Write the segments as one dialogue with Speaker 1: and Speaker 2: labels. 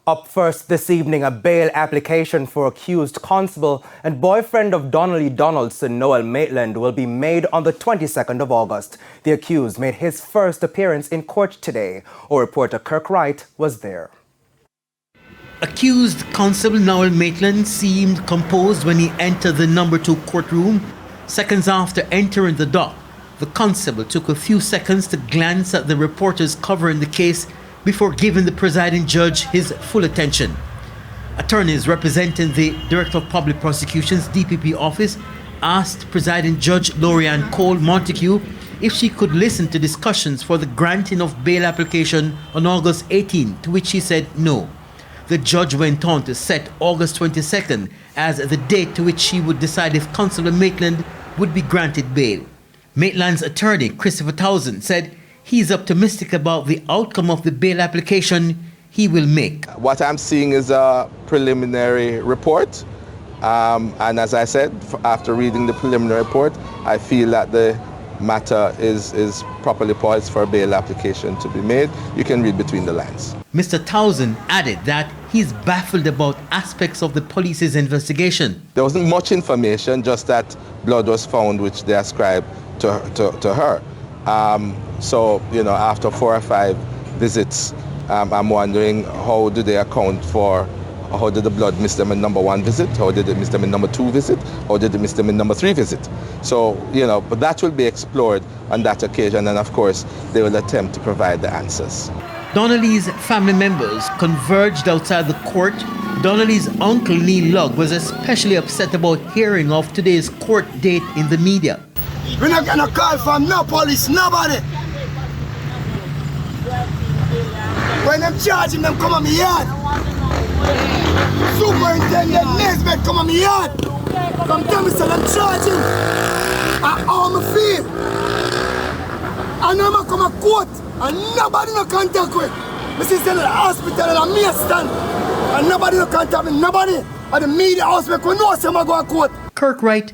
Speaker 1: Up first this evening, a bail application for accused constable and boyfriend of Donnelly Donaldson, Noel Maitland, will be made on the 22nd of August. The accused made his first appearance in court today. Our reporter Kirk Wright was there.
Speaker 2: Accused Constable Noel Maitland seemed composed when he entered the number 2 courtroom. Seconds after entering the dock, the constable took a few seconds to glance at the reporters covering the case before giving the presiding judge his full attention. Attorneys representing the Director of Public Prosecution's DPP office asked Presiding Judge Lorianne Cole Montague if she could listen to discussions for the granting of bail application on August 18, to which she said no. The judge went on to set August 22nd as the date to which she would decide if Constable Maitland would be granted bail. Maitland's attorney, Christopher Townsend, said he's optimistic about the outcome of the bail application he will make.
Speaker 3: What I'm seeing is a preliminary report. And as I said, after reading the preliminary report, I feel that the matter is properly poised for a bail application to be made. You can read between the lines.
Speaker 2: Mr. Townsend added that he's baffled about aspects of the police's investigation.
Speaker 3: There wasn't much information, just that blood was found which they ascribed to her. So, after 4 or 5 visits, I'm wondering how do they account for, how did the blood miss them in number 1 visit? How did it miss them in number 2 visit? How did it miss them in number 3 visit? So, but that will be explored on that occasion, and of course, they will attempt to provide the answers.
Speaker 2: Donnelly's family members converged outside the court. Donnelly's uncle Neil Lugg was especially upset about hearing of today's court date in the media.
Speaker 4: We're not gonna call from no police, nobody. When them charge him, them come on me yard. Superintendent Nesbitt come on me yard. Come tell me so them charge him. I own my feel. And I'm come to court and nobody no contact with. Me see send to the hospital and I'm me stand. And nobody no contact me, nobody. And the media house make we know say I'm go to court.
Speaker 2: Kirk Wright,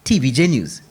Speaker 2: TVJ News.